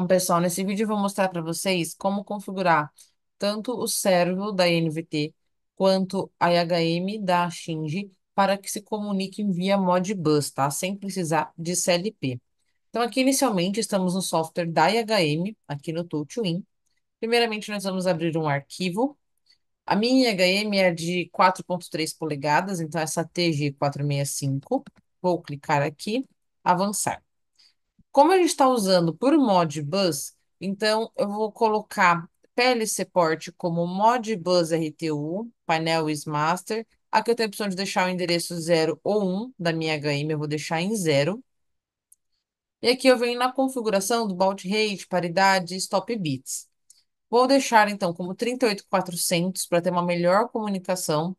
Então, pessoal, nesse vídeo eu vou mostrar para vocês como configurar tanto o servo da NVT quanto a IHM da Shinji para que se comuniquem via Modbus, tá? Sem precisar de CLP. Então, aqui inicialmente estamos no software da IHM, aqui no TouchWin. Primeiramente, nós vamos abrir um arquivo. A minha IHM é de 4,3 polegadas, então essa TG465. Vou clicar aqui, avançar. Como a gente está usando por Modbus, então eu vou colocar PLC Port como Modbus RTU, painel is master. Aqui eu tenho a opção de deixar o endereço 0 ou 1 da minha HM, eu vou deixar em 0. E aqui eu venho na configuração do baud rate, paridade e stop bits. Vou deixar então como 38.400 para ter uma melhor comunicação,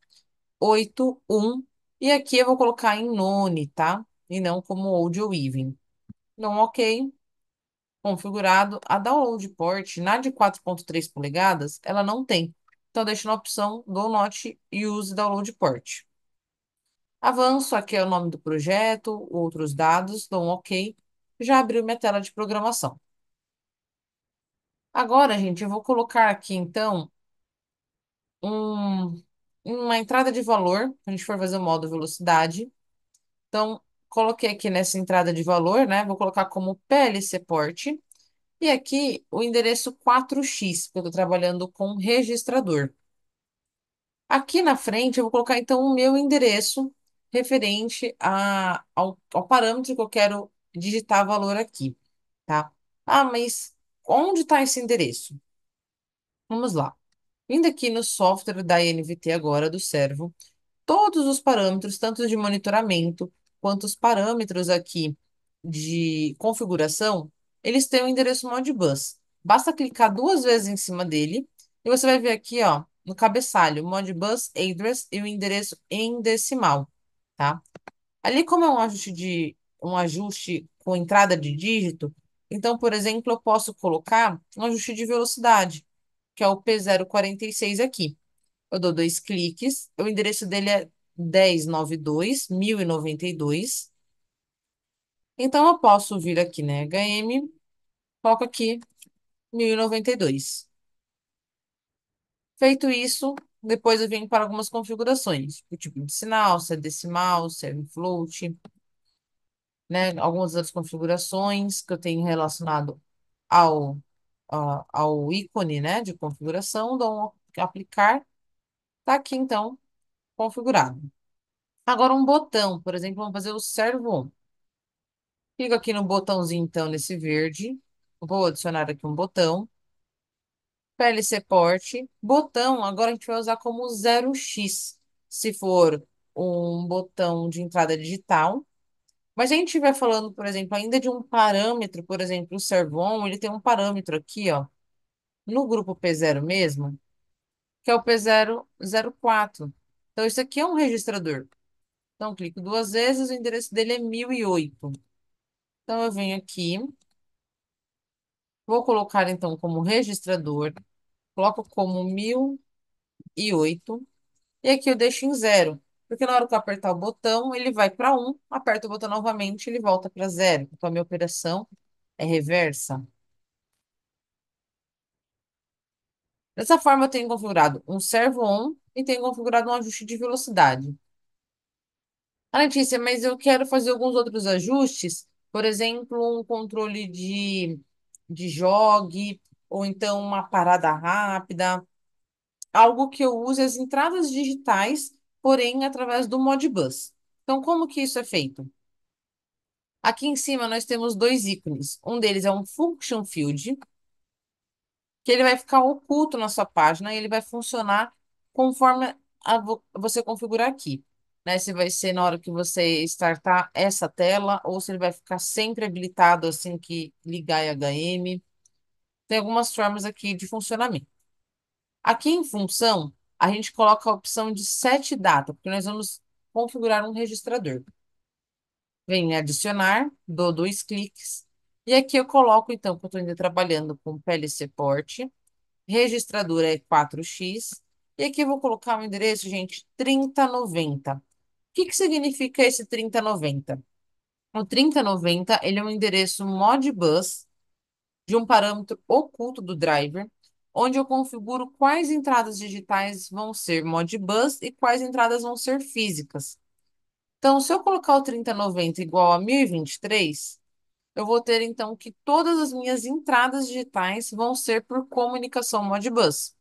8.1. E aqui eu vou colocar em none, tá? E não como audio even. Não, ok. Configurado, a download port na de 4,3 polegadas, ela não tem. Então, deixo na opção do not use download port. Avanço, aqui é o nome do projeto, outros dados, dou um OK. Já abriu minha tela de programação. Agora, gente, eu vou colocar aqui, então, um- uma entrada de valor, a gente for fazer o modo velocidade. Então, coloquei aqui nessa entrada de valor, né? Vou colocar como PLC port. E aqui o endereço 4x, porque eu estou trabalhando com registrador. Aqui na frente eu vou colocar então o meu endereço referente ao parâmetro que eu quero digitar valor aqui, tá? Ah, mas onde está esse endereço? Vamos lá. Vindo aqui no software da NVT agora, do servo, todos os parâmetros, tanto de monitoramento quanto os parâmetros aqui de configuração, eles têm o endereço Modbus. Basta clicar duas vezes em cima dele e você vai ver aqui, ó, no cabeçalho, Modbus address e o endereço em decimal, tá? Ali, como é um ajuste com entrada de dígito, então, por exemplo, eu posso colocar um ajuste de velocidade, que é o P046 aqui. Eu dou dois cliques. O endereço dele é 1092.1092. Então, eu posso vir aqui, né? HM, coloco aqui 1092. Feito isso, depois eu venho para algumas configurações. O tipo de sinal, se é decimal, se é float, né? Algumas outras configurações que eu tenho relacionado ao, ao ícone, né? De configuração. Dou um aplicar. Tá aqui, então, configurado. Agora, um botão, por exemplo, vamos fazer o servo on. Clico aqui no botãozinho, então, nesse verde. Vou adicionar aqui um botão. PLC Port. Botão, agora a gente vai usar como 0x, se for um botão de entrada digital. Mas a gente estiver falando, por exemplo, ainda de um parâmetro, por exemplo, o servon, ele tem um parâmetro aqui, ó, no grupo P0 mesmo, que é o P004. Então, isso aqui é um registrador. Então, clico duas vezes, o endereço dele é 1008. Então, eu venho aqui. Vou colocar então como registrador, coloco como 1008 e aqui eu deixo em zero, porque na hora que eu apertar o botão, ele vai para um, aperto o botão novamente, ele volta para zero. Então a minha operação é reversa. Dessa forma, eu tenho configurado um servo on e tenho configurado um ajuste de velocidade. Ah, Letícia, mas eu quero fazer alguns outros ajustes, por exemplo, um controle de jog, ou então uma parada rápida. Algo que eu use as entradas digitais, porém através do Modbus. Então, como que isso é feito? Aqui em cima nós temos dois ícones. Um deles é um Function Field, que ele vai ficar oculto na sua página e ele vai funcionar conforme você configurar aqui. Né? Se vai ser na hora que você startar essa tela ou se ele vai ficar sempre habilitado assim que ligar IHM. Tem algumas formas aqui de funcionamento. Aqui em função, a gente coloca a opção de set data, porque nós vamos configurar um registrador. Vem em adicionar, dou dois cliques, e aqui eu coloco, então, que eu estou ainda trabalhando com PLC Port, registrador é 4x, e aqui eu vou colocar o endereço, gente, 3090. O que que significa esse 3090? O 3090, ele é um endereço Modbus de um parâmetro oculto do driver, onde eu configuro quais entradas digitais vão ser Modbus e quais entradas vão ser físicas. Então, se eu colocar o 3090 igual a 1023, eu vou ter então que todas as minhas entradas digitais vão ser por comunicação Modbus.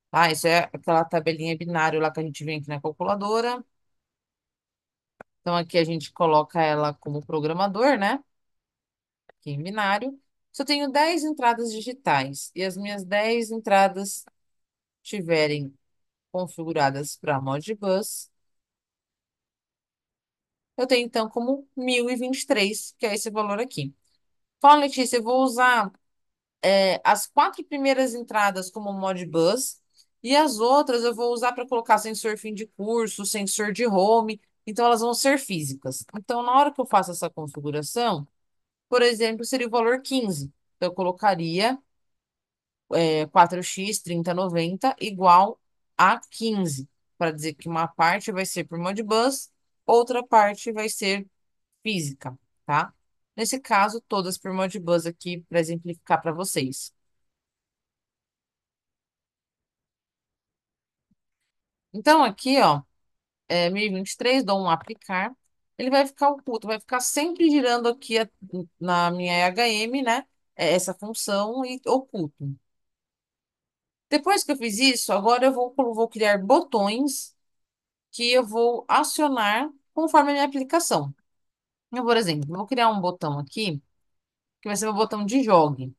Tá? Isso é aquela tabelinha binário lá que a gente vem aqui na calculadora. Então, aqui a gente coloca ela como programador, né? Aqui em binário. Se eu tenho 10 entradas digitais e as minhas 10 entradas tiverem configuradas para Modbus, eu tenho então como 1023, que é esse valor aqui. Fala, Letícia, eu vou usar as quatro primeiras entradas como Modbus e as outras eu vou usar para colocar sensor fim de curso, sensor de home, então elas vão ser físicas. Então, na hora que eu faço essa configuração, por exemplo, seria o valor 15. Então, eu colocaria 4x 3090 igual a 15, para dizer que uma parte vai ser por Modbus, outra parte vai ser física, tá? Nesse caso, todas por Modbus aqui para exemplificar para vocês. Então, aqui, ó, 1023, dou um aplicar. Ele vai ficar oculto, vai ficar sempre girando aqui na minha EHM, né? Essa função e oculto. Depois que eu fiz isso, agora eu vou criar botões que eu vou acionar conforme a minha aplicação. Eu, por exemplo, vou criar um botão aqui, que vai ser o botão de jogue.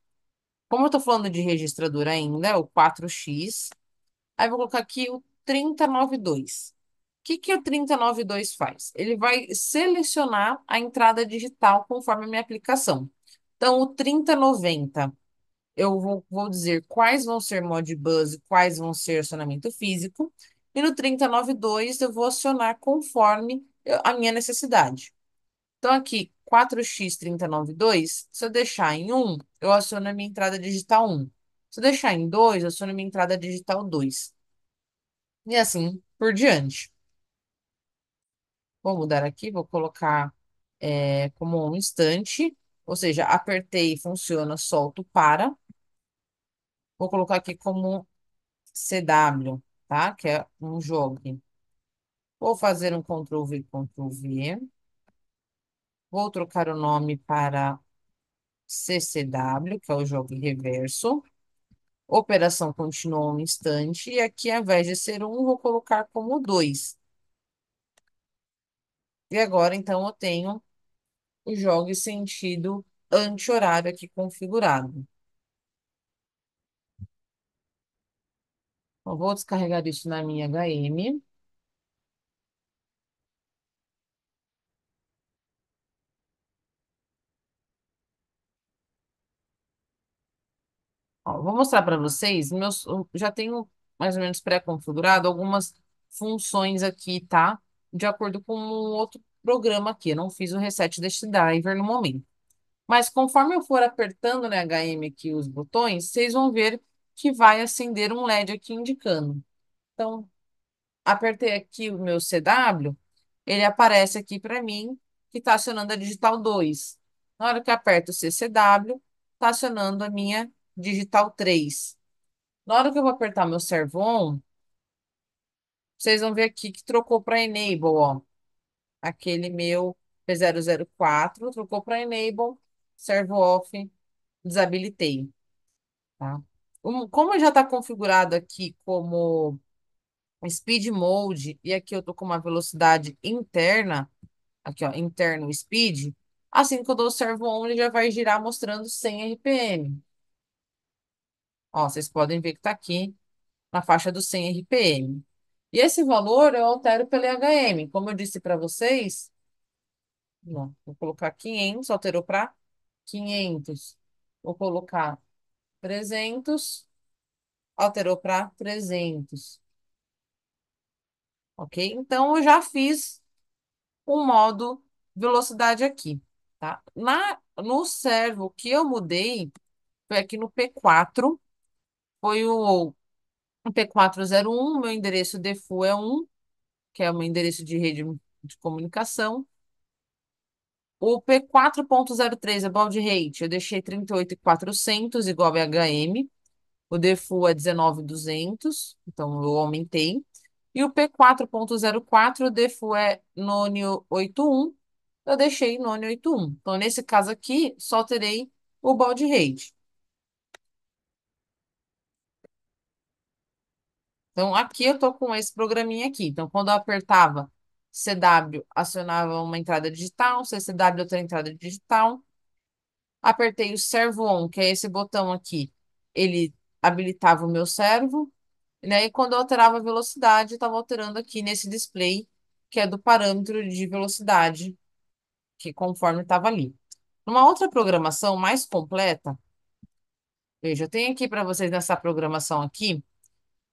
Como eu estou falando de registrador ainda, é o 4x, aí eu vou colocar aqui o 3092. O que que o 3092 faz? Ele vai selecionar a entrada digital conforme a minha aplicação. Então, o 3090, vou dizer quais vão ser Modbus e quais vão ser acionamento físico. E no 3092, eu vou acionar conforme a minha necessidade. Então, aqui, 4x3092, se eu deixar em um, eu aciono a minha entrada digital 1. Se eu deixar em 2, eu aciono a minha entrada digital 2. E assim por diante. Vou mudar aqui, vou colocar como um instante, ou seja, apertei, funciona, solto, para. Vou colocar aqui como CW, tá? Que é um jogo. Vou fazer um Ctrl V, Ctrl V. Vou trocar o nome para CCW, que é o jogo em reverso. Operação continua um instante. E aqui, ao invés de ser um, vou colocar como 2. E agora, então, eu tenho o jogo em sentido anti-horário aqui configurado. Eu vou descarregar isso na minha HM. Ó, vou mostrar para vocês. Eu já tenho mais ou menos pré-configurado algumas funções aqui, tá? De acordo com um outro programa aqui. Eu não fiz o reset deste driver no momento. Mas conforme eu for apertando na HM aqui os botões, vocês vão ver que vai acender um LED aqui indicando. Então, apertei aqui o meu CW, ele aparece aqui para mim que está acionando a digital 2. Na hora que eu aperto o CCW, está acionando a minha digital 3. Na hora que eu vou apertar meu servo on, vocês vão ver aqui que trocou para enable, ó. Aquele meu P004 trocou para enable, servo off, desabilitei, tá? Como já está configurado aqui como Speed Mode, e aqui eu tô com uma velocidade interna, aqui ó, interno speed, assim que eu dou o servo on, ele já vai girar mostrando 100 RPM. Ó, vocês podem ver que tá aqui na faixa dos 100 RPM. E esse valor eu altero pelo HM. Como eu disse para vocês, não, vou colocar 500, alterou para 500. Vou colocar 300, alterou para 300. Ok? Então, eu já fiz o modo velocidade aqui, tá? No servo que eu mudei foi aqui no P4, foi o P401, meu endereço default é 1, que é o meu endereço de rede de comunicação. O P4.03 é baud rate, eu deixei 38.400 igual a HM. O default é 19.200, então eu aumentei. E o P4.04, o default é Nonio 81, eu deixei Nonio 81. Então, nesse caso aqui, só terei o baud rate. Então, aqui eu tô com esse programinha aqui. Então, quando eu apertava CW, acionava uma entrada digital, CCW outra entrada digital. Apertei o servo on, que é esse botão aqui. Ele habilitava o meu servo, né? E quando eu alterava a velocidade, estava alterando aqui nesse display, que é do parâmetro de velocidade, que conforme estava ali. Numa outra programação mais completa, veja, eu tenho aqui para vocês nessa programação aqui,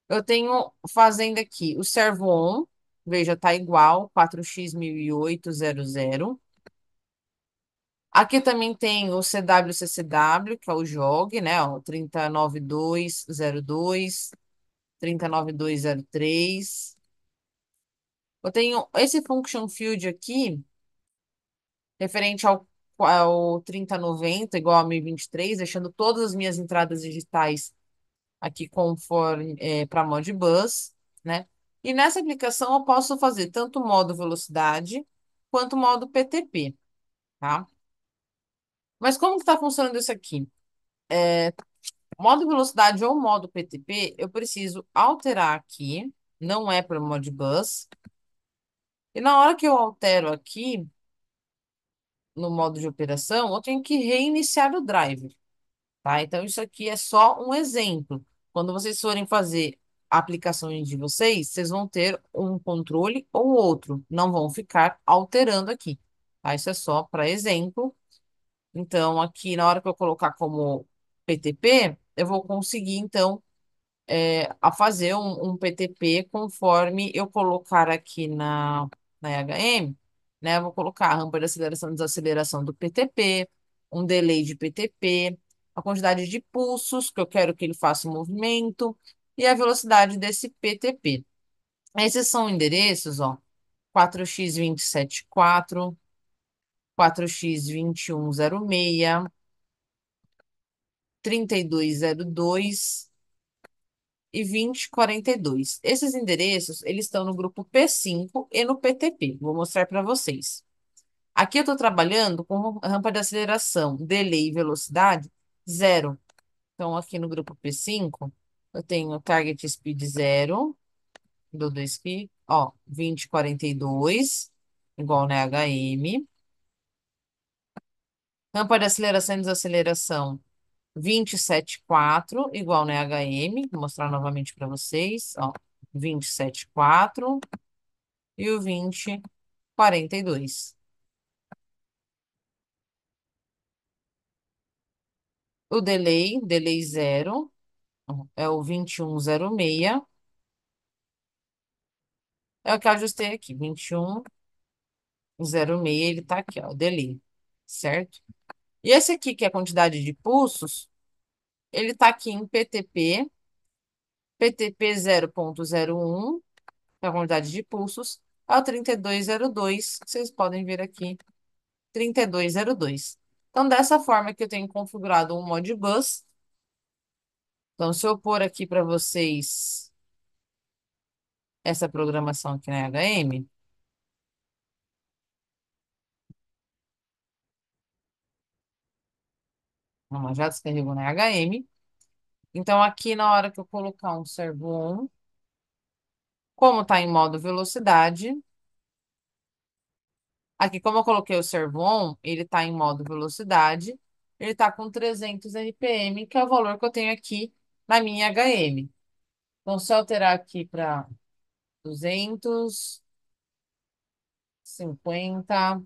eu tenho fazendo aqui o servo on, veja, tá igual, 4x1008.00. Aqui também tem o CWCCW, que é o JOG, né? Ó, 309202, 309203. Eu tenho esse function field aqui, referente ao 3090, igual a 1023, deixando todas as minhas entradas digitais aqui conforme para Modbus, né? E nessa aplicação eu posso fazer tanto modo velocidade quanto modo PTP, tá? Mas como que está funcionando isso aqui? Modo velocidade ou modo PTP, eu preciso alterar aqui, não é para Modbus. E na hora que eu altero aqui, no modo de operação, eu tenho que reiniciar o driver, tá? Então, isso aqui é só um exemplo. Quando vocês forem fazer aplicações de vocês, vocês vão ter um controle ou outro, não vão ficar alterando aqui, tá? Isso é só para exemplo. Então, aqui, na hora que eu colocar como PTP, eu vou conseguir, então, a fazer um PTP conforme eu colocar aqui na EHM, né? Eu vou colocar a rampa de aceleração e desaceleração do PTP, um delay de PTP, a quantidade de pulsos que eu quero que ele faça o movimento e a velocidade desse PTP. Esses são endereços, ó, 4x274, 4x2106, 3202 e 2042. Esses endereços, eles estão no grupo P5 e no PTP. Vou mostrar para vocês. Aqui eu estou trabalhando com rampa de aceleração, delay e velocidade zero. Então, aqui no grupo P5, eu tenho target speed zero, do 2 speed, ó, 2042, igual na HM. Rampa de aceleração e desaceleração 274, igual na HM. Vou mostrar novamente para vocês, ó, 274 e o 2042. O delay zero, é o 2106. É o que eu ajustei aqui, 2106, ele tá aqui, ó, o delay, certo? E esse aqui, que é a quantidade de pulsos, ele tá aqui em PTP, PTP 0.01, que é a quantidade de pulsos, é o 3202, que vocês podem ver aqui, 3202. Então, dessa forma que eu tenho configurado um Modbus. Então, se eu pôr aqui para vocês essa programação aqui na HM, vamos, já descarregou na HM. Então, aqui na hora que eu colocar um servo on, como está em modo velocidade, aqui como eu coloquei o servo on, ele está em modo velocidade, ele está com 300 RPM, que é o valor que eu tenho aqui na minha HM. Então, se eu alterar aqui para 250,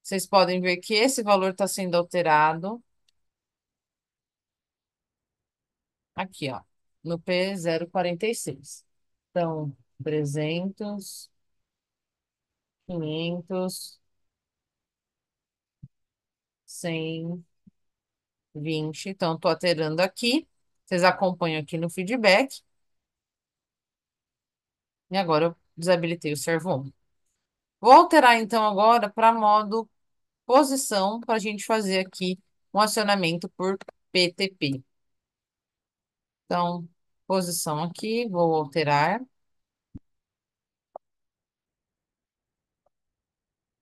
vocês podem ver que esse valor está sendo alterado aqui, ó, no P046. Então, 300, 500, 100, 20. Então, estou alterando aqui. Vocês acompanham aqui no feedback. E agora eu desabilitei o servo on. Vou alterar, então, agora para modo posição para a gente fazer aqui um acionamento por PTP. Então, posição aqui, vou alterar.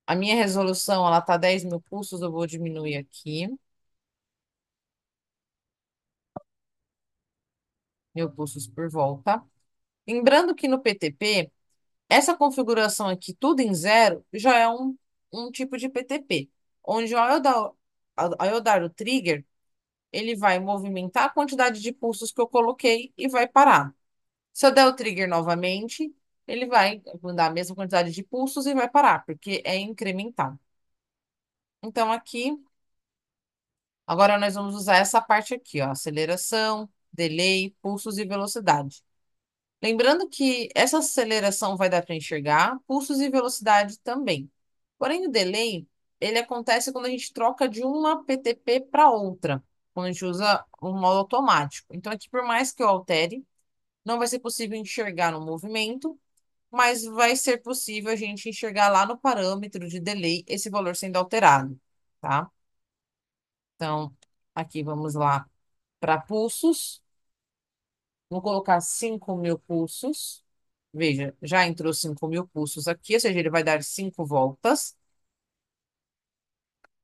A minha resolução, ela tá 10.000 pulsos, eu vou diminuir aqui. 1.000 pulsos por volta. Lembrando que no PTP, essa configuração aqui, tudo em zero, já é um tipo de PTP, onde ao eu dar o trigger, ele vai movimentar a quantidade de pulsos que eu coloquei e vai parar. Se eu der o trigger novamente, ele vai dar a mesma quantidade de pulsos e vai parar, porque é incremental. Então, aqui, agora nós vamos usar essa parte aqui, ó, aceleração, delay, pulsos e velocidade. Lembrando que essa aceleração vai dar para enxergar, pulsos e velocidade também. Porém, o delay, ele acontece quando a gente troca de uma PTP para outra, quando a gente usa um modo automático. Então, aqui, por mais que eu altere, não vai ser possível enxergar no movimento, mas vai ser possível a gente enxergar lá no parâmetro de delay esse valor sendo alterado, tá? Então, aqui vamos lá para pulsos. Vou colocar 5.000 pulsos. Veja, já entrou 5.000 pulsos aqui, ou seja, ele vai dar 5 voltas.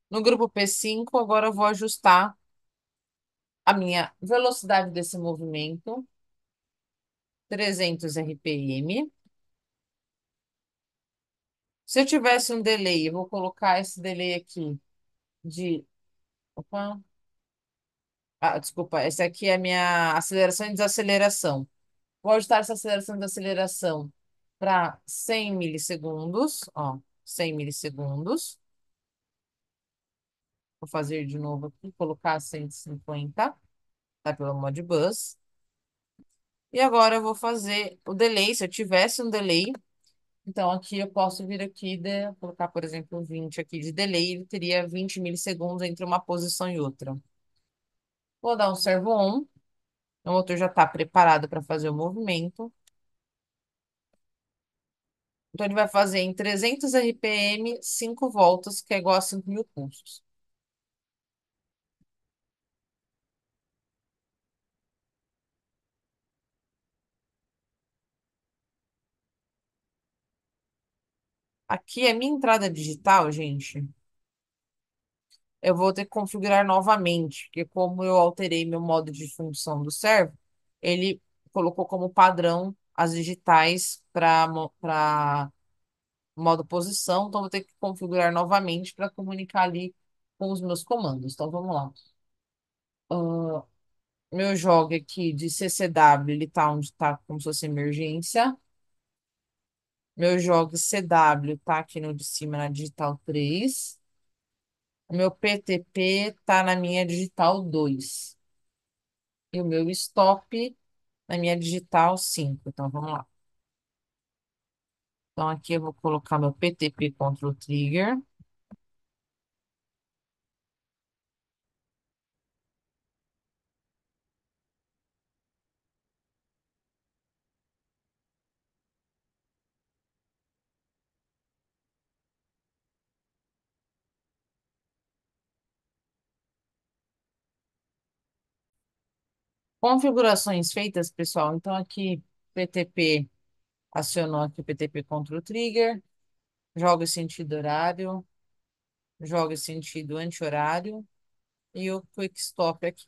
No grupo P5, agora eu vou ajustar a minha velocidade desse movimento, 300 RPM. Se eu tivesse um delay, eu vou colocar esse delay aqui de... Opa, desculpa, essa aqui é a minha aceleração e desaceleração. Vou ajustar essa aceleração e desaceleração para 100 milissegundos, ó, 100 milissegundos. Vou fazer de novo aqui, colocar 150, tá? Pelo Modbus. E agora eu vou fazer o delay, se eu tivesse um delay, então aqui eu posso vir aqui, colocar, por exemplo, 20 aqui de delay, ele teria 20 milissegundos entre uma posição e outra. Vou dar um servo on, o motor já está preparado para fazer o movimento. Então ele vai fazer em 300 RPM, 5 voltas, que é igual a 5.000 pulsos. Aqui é minha entrada digital, gente. Eu vou ter que configurar novamente, porque como eu alterei meu modo de função do servo, ele colocou como padrão as digitais para modo posição, então eu vou ter que configurar novamente para comunicar ali com os meus comandos. Então vamos lá. Ah, meu jog aqui de CCW, ele tá onde está como se fosse emergência. Meu jog CW tá aqui no de cima na digital 3. O meu PTP tá na minha digital 2. E o meu stop na minha digital 5. Então, vamos lá. Então, aqui eu vou colocar meu PTP Control Trigger. Configurações feitas, pessoal. Então, aqui, PTP, acionou aqui o PTP Control Trigger. Joga sentido horário. Joga sentido anti-horário. E o Quick Stop aqui.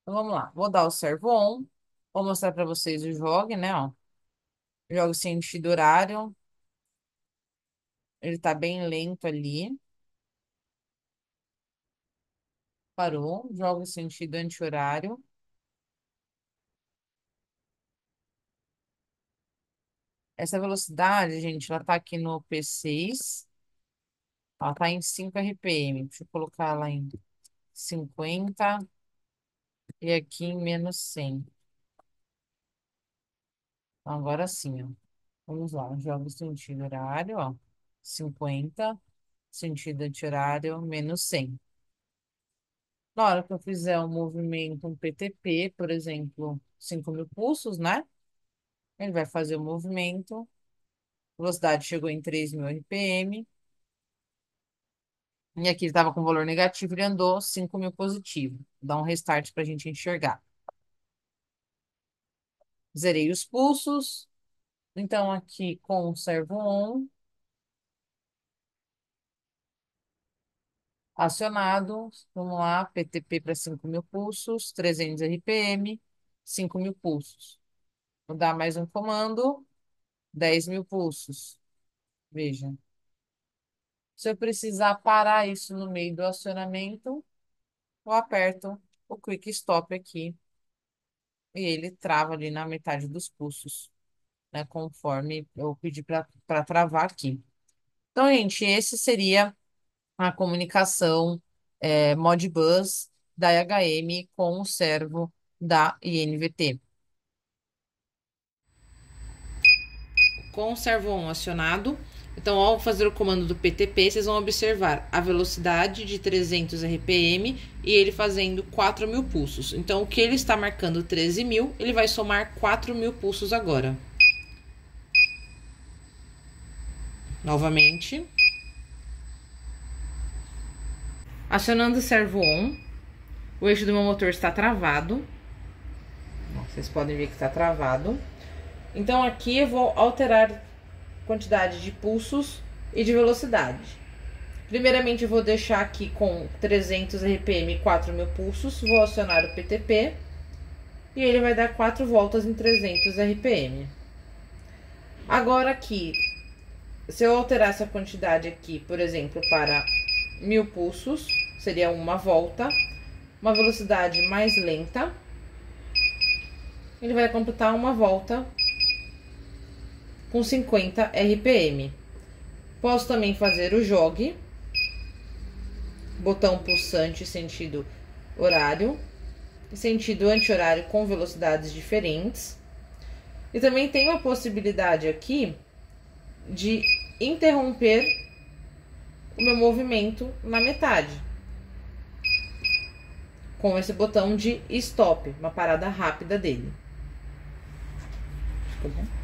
Então, vamos lá. Vou dar o servo on. Vou mostrar para vocês o jog, né? Ó. Jogo sentido horário. Ele tá bem lento ali. Parou. Jogo sentido anti-horário. Essa velocidade, gente, ela tá aqui no P6. Ela tá em 5 RPM. Deixa eu colocar ela em 50 e aqui em -100. Então, agora sim, ó. Vamos lá. Jogo sentido horário, ó. 50. Sentido anti-horário, -100. Na hora que eu fizer um movimento, um PTP, por exemplo, 5.000 pulsos, né? Ele vai fazer o movimento. Velocidade chegou em 3.000 RPM. E aqui ele estava com valor negativo, ele andou 5.000 positivo. Dá um restart para a gente enxergar. Zerei os pulsos. Então, aqui com o servo on acionado. Vamos lá, PTP para 5.000 pulsos, 300 RPM, 5.000 pulsos. Vou dar mais um comando, 10.000 pulsos. Veja. Se eu precisar parar isso no meio do acionamento, eu aperto o Quick Stop aqui e ele trava ali na metade dos pulsos, né? Conforme eu pedi para travar aqui. Então, gente, esse seria a comunicação Modbus da IHM com o servo da INVT. Com o servo on acionado, então ao fazer o comando do PTP, vocês vão observar a velocidade de 300 RPM e ele fazendo 4.000 pulsos. Então o que ele está marcando 13.000, ele vai somar 4.000 pulsos agora. Novamente. Acionando o servo on, o eixo do meu motor está travado. Vocês podem ver que está travado. Então aqui eu vou alterar quantidade de pulsos e de velocidade. Primeiramente eu vou deixar aqui com 300 RPM e 4.000 pulsos. Vou acionar o PTP e ele vai dar 4 voltas em 300 RPM. Agora aqui, se eu alterar essa quantidade aqui, por exemplo, para 1.000 pulsos, seria uma volta, uma velocidade mais lenta, ele vai computar uma volta com 50 RPM. Posso também fazer o jogue, botão pulsante sentido horário e sentido anti-horário com velocidades diferentes. E também tem a possibilidade aqui de interromper o meu movimento na metade, com esse botão de stop, uma parada rápida dele. Ficou bom?